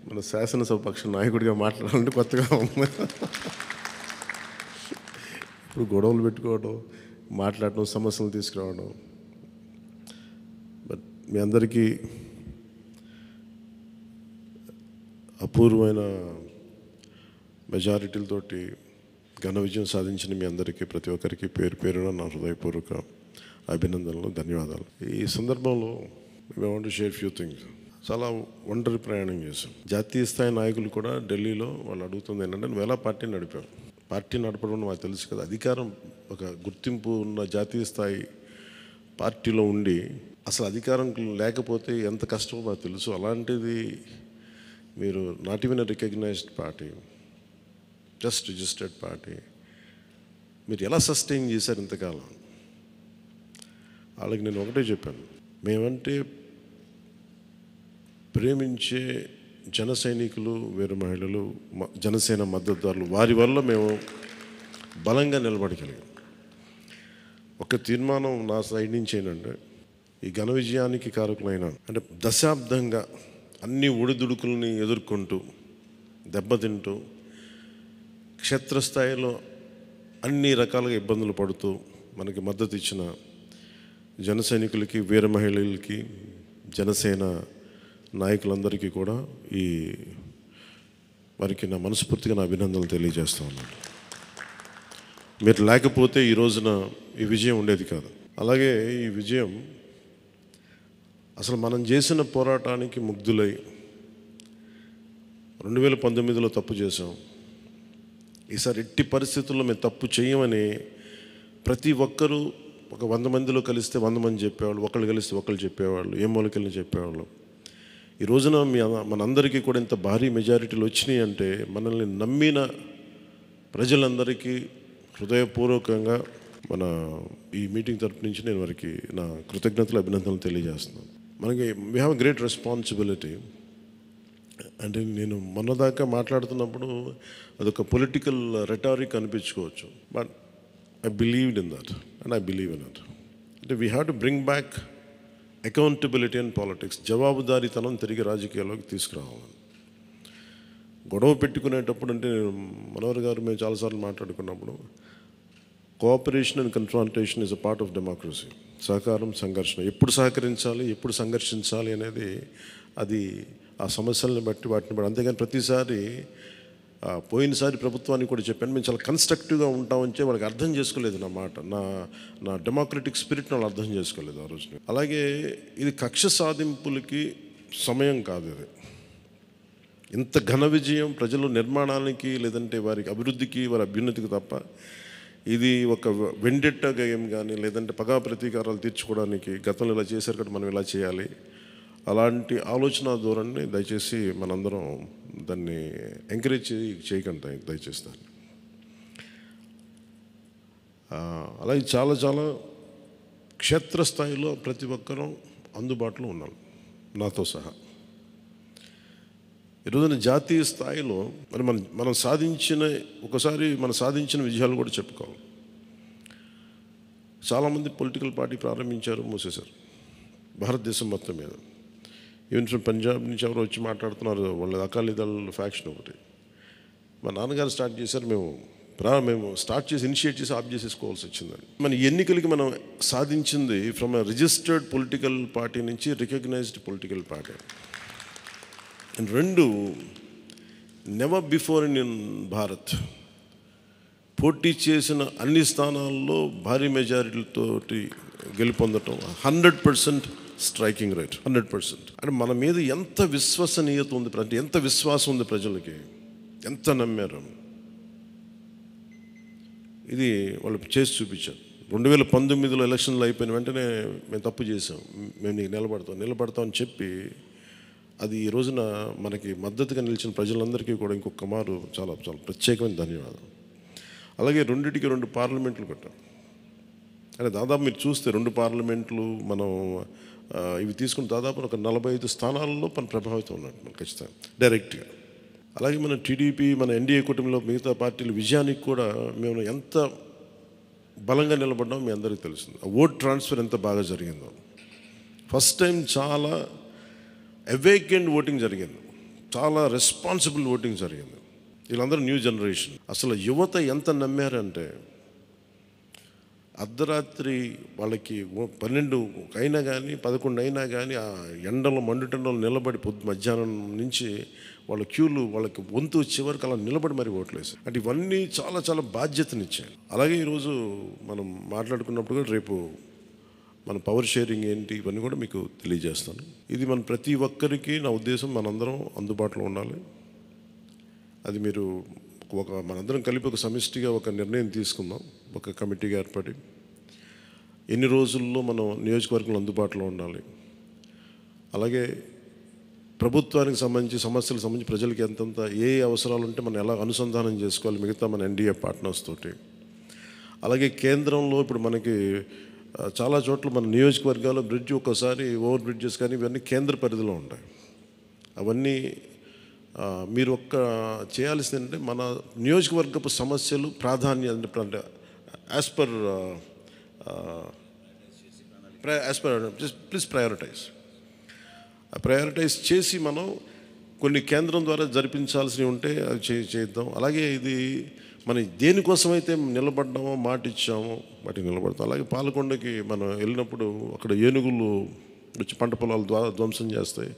మన శాసనసభ పక్ష నాయకుడిగా మాట్లాడాలంటే కొత్తగా ఉంది. ఇప్పుడు గొడవలు పెట్టుకోవడం, మాట్లాడటం, సమస్యలు తీసుకురావడం. బట్ మీ అందరికీ అపూర్వమైన మెజారిటీలతోటి ఘన విజయం సాధించిన మీ అందరికీ, ప్రతి ఒక్కరికి పేరు పేరున నా హృదయపూర్వక అభినందనలు, ధన్యవాదాలు. ఈ సందర్భంలో we want to share few things. చాలా ఒంటరి ప్రయాణం చేశాం. జాతీయ స్థాయి నాయకులు కూడా ఢిల్లీలో వాళ్ళు అడుగుతుంది ఏంటంటే, నువ్వు ఎలా పార్టీ నడిపావు? పార్టీ నడపడం మాకు తెలుసు కదా, అధికారం ఒక గుర్తింపు ఉన్న జాతీయ స్థాయి పార్టీలో ఉండి అసలు అధికారం లేకపోతే ఎంత కష్టమో మాకు తెలుసు. అలాంటిది మీరు not even recognized party, just registered party, మీరు ఎలా సస్టైన్ చేశారు ఇంతకాలం? వాళ్ళకి నేను ఒకటే చెప్పాను, మేమంటే ప్రేమించే జన సైనికులు, వీర మహిళలు, జనసేన మద్దతుదారులు, వారి వల్ల మేము బలంగా నిలబడగలిగాం. ఒక తీర్మానం నా సైడ్ నుంచి ఏంటంటే, ఈ ఘన విజయానికి కారకులైన, అంటే దశాబ్దంగా అన్ని ఒడిదుడుకుల్ని ఎదుర్కొంటూ దెబ్బతింటూ క్షేత్రస్థాయిలో అన్ని రకాలుగా ఇబ్బందులు పడుతూ మనకి మద్దతు ఇచ్చిన జన సైనికులకి, వీర మహిళలకి, జనసేన నాయకులందరికీ కూడా వారికి నా మనస్ఫూర్తిగా నా అభినందనలు తెలియజేస్తూ ఉన్నాను. మీరు లేకపోతే ఈ రోజున ఈ విజయం ఉండేది కాదు. అలాగే ఈ విజయం అసలు మనం చేసిన పోరాటానికి ముగ్ధులై 2019లో తప్పు చేసాం, ఈసారి ఎట్టి పరిస్థితుల్లో మేము తప్పు చేయమని ప్రతి ఒక్కరూ ఒక 100 మందిలో కలిస్తే 100 మంది చెప్పేవాళ్ళు, ఒకళ్ళు కలిస్తే ఒకళ్ళు చెప్పేవాళ్ళు, ఏ మూలకెళ్ళి చెప్పేవాళ్ళు. ఈ రోజున మనందరికీ కూడా ఇంత భారీ మెజారిటీలు వచ్చినాయి అంటే మనల్ని నమ్మిన ప్రజలందరికీ హృదయపూర్వకంగా మన ఈ మీటింగ్ తరపు నుంచి నేను వారికి నా కృతజ్ఞతలు, అభినందనలు తెలియజేస్తున్నాను. మనకి we have a great responsibility. అంటే నేను మొన్నదాకా మాట్లాడుతున్నప్పుడు అదొక పొలిటికల్ రెటారిక్ అనిపించుకోవచ్చు, but I believed in that and I believe in it. అంటే we have to bring back accountability and politics. జవాబుదారీతనం తిరిగి రాజకీయాల్లోకి తీసుకురావాలని. గొడవ పెట్టుకునేటప్పుడు అంటే మనోహర్ గారు మేము చాలాసార్లు మాట్లాడుకున్నప్పుడు, cooperation and confrontation is a part of democracy. సహకారం, సంఘర్షణ, ఎప్పుడు సహకరించాలి, ఎప్పుడు సంఘర్షించాలి అనేది అది ఆ సమస్యలను బట్టి వాటిని బట్టి. అంతేగాని ప్రతిసారి పోయినసారి ప్రభుత్వానికి కూడా చెప్పాను, మేము చాలా కన్స్ట్రక్టివ్గా ఉంటామని వాళ్ళకి అర్థం చేసుకోలేదు నా మాట, నా డెమోక్రటిక్ స్పిరిట్ని వాళ్ళు అర్థం చేసుకోలేదు ఆ రోజున. అలాగే ఇది కక్ష సాధింపులకి సమయం కాదు. ఇది ఇంత ఘన విజయం ప్రజల నిర్మాణానికి, లేదంటే వారికి అభివృద్ధికి, వారి అభ్యున్నతికి తప్ప ఇది ఒక వెండెట్టా గేమ్ కానీ, లేదంటే పగా ప్రతీకారాలు తీర్చుకోవడానికి గతంలో ఇలా చేశారు కాబట్టి మనం ఇలా చేయాలి, అలాంటి ఆలోచన ధోరణిని దయచేసి మనందరం దాన్ని ఎంకరేజ్ చేయకండి దయచేసి దాన్ని. అలాగే చాలా చాలా క్షేత్రస్థాయిలో ప్రతి ఒక్కరూ అందుబాటులో ఉన్నాం, నాతో సహా. ఈరోజున జాతీయ స్థాయిలో మరి మనం సాధించిన విజయాలు కూడా చెప్పుకోవాలి. చాలామంది పొలిటికల్ పార్టీ ప్రారంభించారు, మూసేశారు భారతదేశం మొత్తం మీద. ఈవెన్ ఫ్రమ్ పంజాబ్ నుంచి ఎవరో వచ్చి మాట్లాడుతున్నారు, వాళ్ళ అకాలీదళ్ ఫ్యాక్షన్ ఒకటి. మా నాన్నగారు స్టార్ట్ చేశారు, మేము స్టార్ట్ చేసి ఇనిషియేట్ చేసి ఆఫ్ చేసేసుకోవాల్సి వచ్చిందని. మన ఎన్నికలకి మనం సాధించింది from a registered political party నుంచి రికగ్నైజ్డ్ పొలిటికల్ పార్టీ. అండ్ రెండు, నెవర్ బిఫోర్ ఇన్ భారత్ పోటీ చేసిన అన్ని స్థానాల్లో భారీ మెజారిటీలతోటి గెలుపొందటం, 100% స్ట్రైకింగ్ రేట్, 100%. అంటే మన మీద ఎంత విశ్వసనీయత ఉంది, అంటే ఎంత విశ్వాసం ఉంది ప్రజలకి, ఎంత నమ్మారు, ఇది వాళ్ళు చేసి చూపించారు. 2019లో ఎలక్షన్లు అయిపోయిన వెంటనే మేము తప్పు చేసాం, మేము నీకు నిలబడతామని చెప్పి అది ఈ రోజున మనకి మద్దతుగా నిలిచిన ప్రజలందరికీ కూడా ఇంకొక మారు చాలా చాలా ప్రత్యేకమైన ధన్యవాదాలు. అలాగే 2 పార్లమెంట్లు కట్టాం. అంటే దాదాపు మీరు చూస్తే 2 పార్లమెంట్లు మనం ఇవి తీసుకుని దాదాపు ఒక 45 స్థానాల్లో మన ప్రభావితం ఉన్నట్టు మనం ఖచ్చితంగా డైరెక్ట్గా. అలాగే మన టీడీపీ, మన ఎన్డీఏ కూటమిలో మిగతా పార్టీల విజయానికి కూడా మేము ఎంత బలంగా నిలబడ్డామో మీ అందరికీ తెలుస్తుంది. ఆ ఓట్ ట్రాన్స్ఫర్ ఎంత బాగా జరిగిందో. ఫస్ట్ టైం చాలా అవేకెండ్ ఓటింగ్ జరిగింది. చాలా రెస్పాన్సిబుల్ ఓటింగ్ జరిగింది. వీళ్ళందరూ న్యూ జనరేషన్. అసలు యువత ఎంత నమ్మారంటే అర్ధరాత్రి వాళ్ళకి 12 అయినా కానీ 11 అయినా కానీ ఆ ఎండలో మండుటెండలో నిలబడి మధ్యాహ్నం నుంచి వాళ్ళ క్యూలు వాళ్ళకి వంతు వచ్చే వరకు అలా నిలబడి మరి ఓట్లు వేశారు. అంటే ఇవన్నీ చాలా చాలా బాధ్యతనిచ్చాయి. అలాగే ఈరోజు మనం మాట్లాడుకున్నప్పుడు కూడా రేపు మన పవర్ షేరింగ్ ఏంటి ఇవన్నీ కూడా మీకు తెలియజేస్తాను. ఇది మన ప్రతి ఒక్కరికి నా ఉద్దేశం మనందరం అందుబాటులో ఉండాలి. అది మీరు మనందరం కలిపి ఒక సమిష్టిగా ఒక నిర్ణయం తీసుకుందాం. ఒక కమిటీగా ఏర్పడి ఎన్ని రోజుల్లో మనం నియోజకవర్గంలో అందుబాటులో ఉండాలి. అలాగే ప్రభుత్వానికి సంబంధించి సమస్యలకు సంబంధించి ప్రజలకి ఎంతంత ఏ అవసరాలు ఉంటే మనం ఎలా అనుసంధానం చేసుకోవాలి మిగతా మన ఎన్డీఏ పార్ట్నర్స్ తోటి. అలాగే కేంద్రంలో ఇప్పుడు మనకి చాలా చోట్ల మన నియోజకవర్గాల్లో బ్రిడ్జ్ ఒక్కోసారి ఓవర్ బ్రిడ్జెస్ కానీ ఇవన్నీ కేంద్ర పరిధిలో ఉంటాయి. అవన్నీ మీరు చేయాల్సింది ఏంటంటే మన నియోజకవర్గపు సమస్యలు ప్రాధాన్యత అంటే యాజ్ పర్ ప్లీజ్ ప్రయారిటైజ్ చేసి మనం కొన్ని కేంద్రం ద్వారా జరిపించాల్సినవి ఉంటే అవి చేద్దాం. అలాగే ఇది మనం దేనికోసమైతే నిలబడ్డామో మాట ఇచ్చామో వాటికి నిలబడతాం. అలాగే పాలకొండకి మనం వెళ్ళినప్పుడు అక్కడ ఏనుగులు వచ్చి పంట పొలాలు ధ్వంసం చేస్తాయి.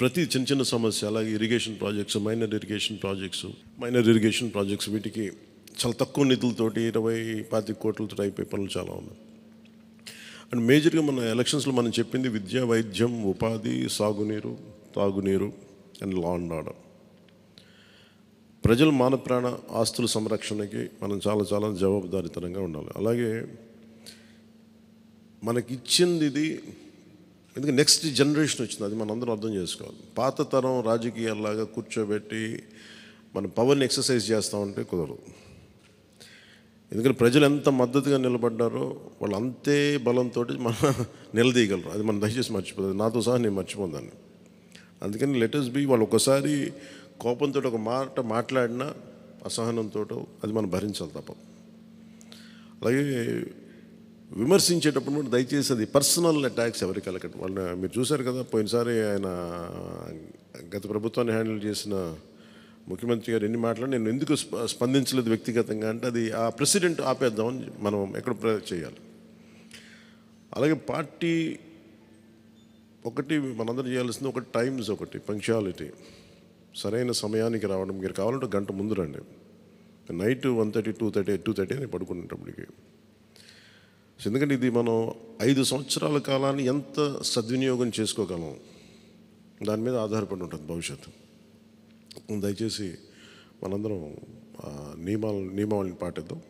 ప్రతి చిన్న చిన్న సమస్య. అలాగే irrigation projects, minor irrigation projects వీటికి చాలా తక్కువ నిధులతోటి 20-25 కోట్లతో అయిపోయే పనులు చాలా ఉన్నాయి. అండ్ మేజర్గా మన ఎలక్షన్స్లో మనం చెప్పింది విద్య, వైద్యం, ఉపాధి, సాగునీరు, తాగునీరు అండ్ లా అండ్ ఆర్డర్. ప్రజల మాన ప్రాణ ఆస్తుల సంరక్షణకి మనం చాలా చాలా జవాబుదారీతనంగా ఉండాలి. అలాగే మనకిచ్చింది ఇది ఎందుకంటే నెక్స్ట్ జనరేషన్ వచ్చింది, అది మనం అందరం అర్థం చేసుకోవాలి. పాత తరం రాజకీయాల్లాగా కూర్చోబెట్టి మనం పవర్ని ఎక్సర్సైజ్ చేస్తామంటే కుదరదు. ఎందుకంటే ప్రజలు ఎంత మద్దతుగా నిలబడ్డారో వాళ్ళు అంతే బలంతో మనం నిలదీయగలరు. అది మనం దయచేసి మర్చిపోతుంది. నాతో సహా నేను మర్చిపోదాన్ని. అందుకని లెటర్స్ బి వాళ్ళు ఒకసారి కోపంతో ఒక మాట మాట్లాడినా అసహనంతో అది మనం భరించాలి తప్పదు. అలాగే విమర్శించేటప్పుడు కూడా దయచేసి అది పర్సనల్ అటాక్స్ ఎవరికి కలగండి. వాళ్ళని మీరు చూశారు కదా, పోయినసారి ఆయన గత ప్రభుత్వాన్ని హ్యాండిల్ చేసిన ముఖ్యమంత్రి గారు ఎన్ని మాట్లాడి నేను ఎందుకు స్పందించలేదు వ్యక్తిగతంగా అంటే అది ఆ ప్రెసిడెంట్ ఆపేద్దామని మనం ఎక్కడ చేయాలి. అలాగే పార్టీ మనందరం చేయాల్సింది టైమ్స్, పంక్చువాలిటీ, సరైన సమయానికి రావడం. మీరు కావాలంటే గంట ముందు రండి. నైట్ 1:30, 2:30 అని పడుకునేటప్పటికి. ఎందుకంటే ఇది మనం 5 సంవత్సరాల కాలాన్ని ఎంత సద్వినియోగం చేసుకోగలం దాని మీద ఆధారపడి ఉంటుంది భవిష్యత్తు. దయచేసి మనందరం నియమావళిని పాటిద్దాం.